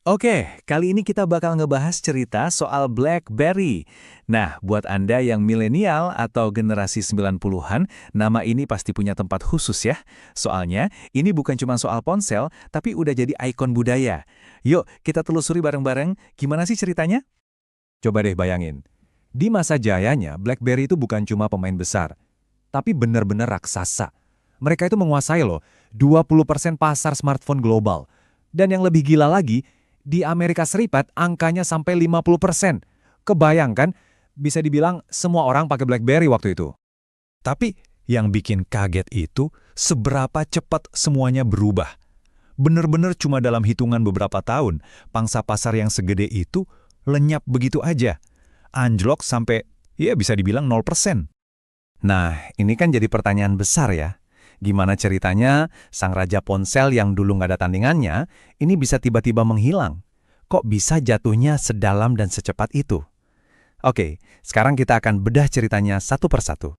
Oke, kali ini kita bakal ngebahas cerita soal BlackBerry. Nah, buat Anda yang milenial atau generasi 90-an, nama ini pasti punya tempat khusus ya. Soalnya, ini bukan cuma soal ponsel, tapi udah jadi ikon budaya. Yuk, kita telusuri bareng-bareng, gimana sih ceritanya? Coba deh bayangin, di masa jayanya BlackBerry itu bukan cuma pemain besar, tapi benar-benar raksasa. Mereka itu menguasai loh 20% pasar smartphone global. Dan yang lebih gila lagi, di Amerika Serikat angkanya sampai 50%. Kebayangkan, bisa dibilang semua orang pakai BlackBerry waktu itu. Tapi yang bikin kaget itu seberapa cepat semuanya berubah. Benar-benar cuma dalam hitungan beberapa tahun, pangsa pasar yang segede itu lenyap begitu aja. Anjlok sampai, ya bisa dibilang 0%. Nah, ini kan jadi pertanyaan besar ya. Gimana ceritanya sang raja ponsel yang dulu nggak ada tandingannya, ini bisa tiba-tiba menghilang? Kok bisa jatuhnya sedalam dan secepat itu? Oke, sekarang kita akan bedah ceritanya satu persatu.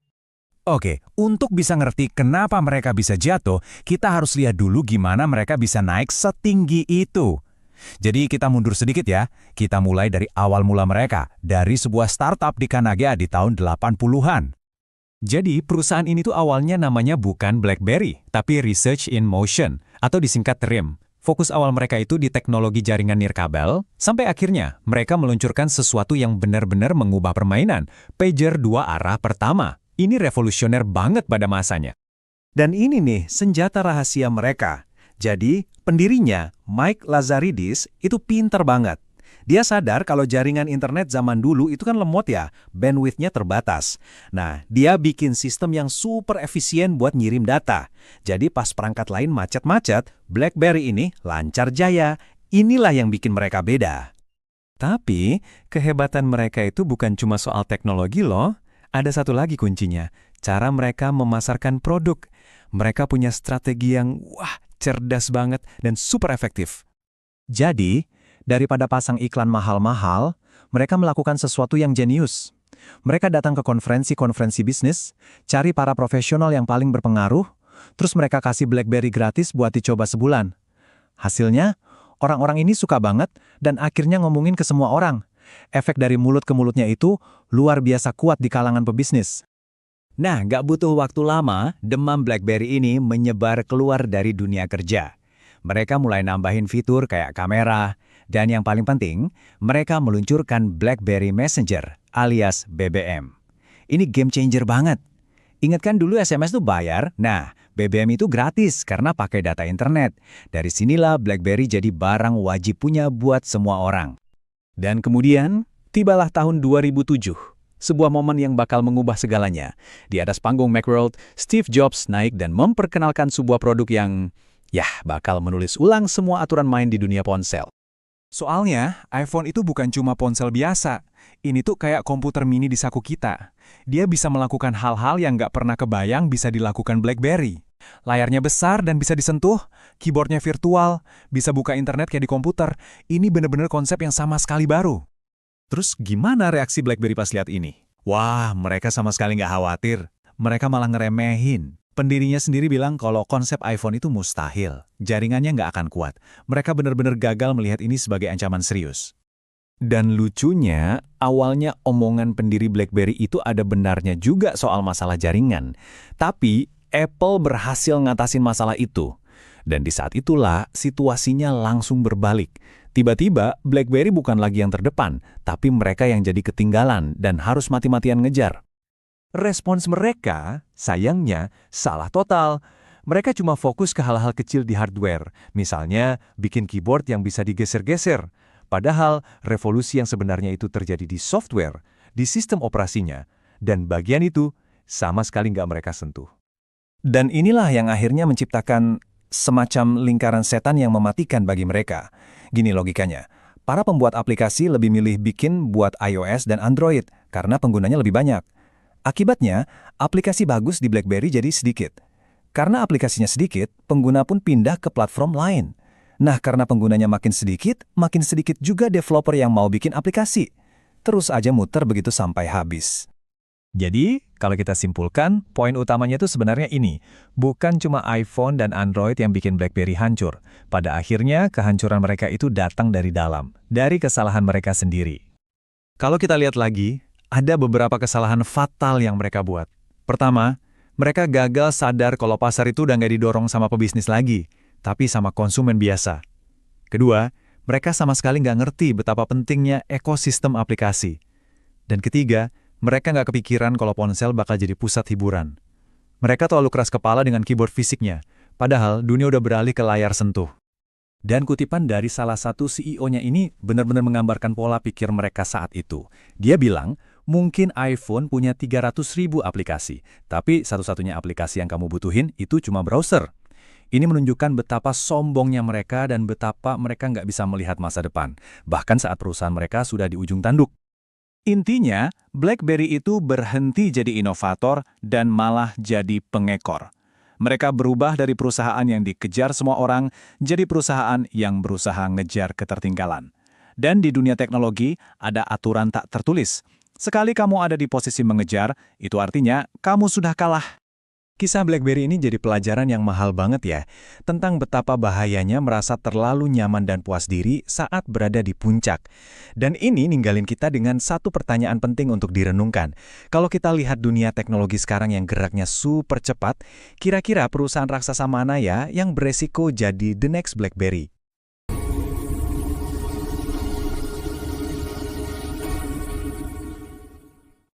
Oke, untuk bisa ngerti kenapa mereka bisa jatuh, kita harus lihat dulu gimana mereka bisa naik setinggi itu. Jadi kita mundur sedikit ya, kita mulai dari awal mula mereka, dari sebuah startup di Kanada di tahun 80-an. Jadi perusahaan ini tuh awalnya namanya bukan BlackBerry, tapi Research in Motion, atau disingkat RIM. Fokus awal mereka itu di teknologi jaringan nirkabel, sampai akhirnya mereka meluncurkan sesuatu yang benar-benar mengubah permainan, pager dua arah pertama. Ini revolusioner banget pada masanya. Dan ini nih senjata rahasia mereka. Jadi, pendirinya, Mike Lazaridis, itu pinter banget. Dia sadar kalau jaringan internet zaman dulu itu kan lemot ya, bandwidth-nya terbatas. Nah, dia bikin sistem yang super efisien buat ngirim data. Jadi pas perangkat lain macet-macet, BlackBerry ini lancar jaya. Inilah yang bikin mereka beda. Tapi, kehebatan mereka itu bukan cuma soal teknologi loh. Ada satu lagi kuncinya, cara mereka memasarkan produk. Mereka punya strategi yang, cerdas banget dan super efektif. Jadi, daripada pasang iklan mahal-mahal, mereka melakukan sesuatu yang jenius. Mereka datang ke konferensi-konferensi bisnis, cari para profesional yang paling berpengaruh, terus mereka kasih BlackBerry gratis buat dicoba sebulan. Hasilnya, orang-orang ini suka banget dan akhirnya ngomongin ke semua orang. Efek dari mulut ke mulutnya itu luar biasa kuat di kalangan pebisnis. Nah, nggak butuh waktu lama, demam BlackBerry ini menyebar keluar dari dunia kerja. Mereka mulai nambahin fitur kayak kamera, dan yang paling penting, mereka meluncurkan BlackBerry Messenger alias BBM. Ini game changer banget. Ingat kan dulu SMS tuh bayar? Nah, BBM itu gratis karena pakai data internet. Dari sinilah BlackBerry jadi barang wajib punya buat semua orang. Dan kemudian, tibalah tahun 2007. Sebuah momen yang bakal mengubah segalanya. Di atas panggung Macworld, Steve Jobs naik dan memperkenalkan sebuah produk yang, bakal menulis ulang semua aturan main di dunia ponsel. Soalnya, iPhone itu bukan cuma ponsel biasa. Ini tuh kayak komputer mini di saku kita. Dia bisa melakukan hal-hal yang nggak pernah kebayang bisa dilakukan BlackBerry. Layarnya besar dan bisa disentuh, keyboardnya virtual, bisa buka internet kayak di komputer. Ini bener-bener konsep yang sama sekali baru. Terus gimana reaksi BlackBerry pas lihat ini? Wah, mereka sama sekali nggak khawatir. Mereka malah ngeremehin. Pendirinya sendiri bilang kalau konsep iPhone itu mustahil. Jaringannya nggak akan kuat. Mereka benar-benar gagal melihat ini sebagai ancaman serius. Dan lucunya, awalnya omongan pendiri BlackBerry itu ada benarnya juga soal masalah jaringan. Tapi, Apple berhasil ngatasin masalah itu. Dan di saat itulah, situasinya langsung berbalik. Tiba-tiba, BlackBerry bukan lagi yang terdepan, tapi mereka yang jadi ketinggalan dan harus mati-matian ngejar. Respons mereka, sayangnya, salah total. Mereka cuma fokus ke hal-hal kecil di hardware, misalnya bikin keyboard yang bisa digeser-geser. Padahal, revolusi yang sebenarnya itu terjadi di software, di sistem operasinya, dan bagian itu sama sekali nggak mereka sentuh. Dan inilah yang akhirnya menciptakan semacam lingkaran setan yang mematikan bagi mereka. Gini logikanya, para pembuat aplikasi lebih milih bikin buat iOS dan Android karena penggunanya lebih banyak. Akibatnya, aplikasi bagus di BlackBerry jadi sedikit. Karena aplikasinya sedikit, pengguna pun pindah ke platform lain. Nah, karena penggunanya makin sedikit juga developer yang mau bikin aplikasi. Terus aja muter begitu sampai habis. Jadi, kalau kita simpulkan, poin utamanya itu sebenarnya ini. Bukan cuma iPhone dan Android yang bikin BlackBerry hancur. Pada akhirnya, kehancuran mereka itu datang dari dalam, dari kesalahan mereka sendiri. Kalau kita lihat lagi, ada beberapa kesalahan fatal yang mereka buat. Pertama, mereka gagal sadar kalau pasar itu udah nggak didorong sama pebisnis lagi, tapi sama konsumen biasa. Kedua, mereka sama sekali nggak ngerti betapa pentingnya ekosistem aplikasi. Dan ketiga, mereka nggak kepikiran kalau ponsel bakal jadi pusat hiburan. Mereka terlalu keras kepala dengan keyboard fisiknya, padahal dunia udah beralih ke layar sentuh. Dan kutipan dari salah satu CEO-nya ini benar-benar menggambarkan pola pikir mereka saat itu. Dia bilang, mungkin iPhone punya 300.000 aplikasi, tapi satu-satunya aplikasi yang kamu butuhin itu cuma browser. Ini menunjukkan betapa sombongnya mereka dan betapa mereka nggak bisa melihat masa depan, bahkan saat perusahaan mereka sudah di ujung tanduk. Intinya, BlackBerry itu berhenti jadi inovator dan malah jadi pengekor. Mereka berubah dari perusahaan yang dikejar semua orang jadi perusahaan yang berusaha ngejar ketertinggalan. Dan di dunia teknologi, ada aturan tak tertulis. Sekali kamu ada di posisi mengejar, itu artinya kamu sudah kalah. Kisah BlackBerry ini jadi pelajaran yang mahal banget ya, tentang betapa bahayanya merasa terlalu nyaman dan puas diri saat berada di puncak. Dan ini ninggalin kita dengan satu pertanyaan penting untuk direnungkan. Kalau kita lihat dunia teknologi sekarang yang geraknya super cepat, kira-kira perusahaan raksasa mana ya yang beresiko jadi the next BlackBerry?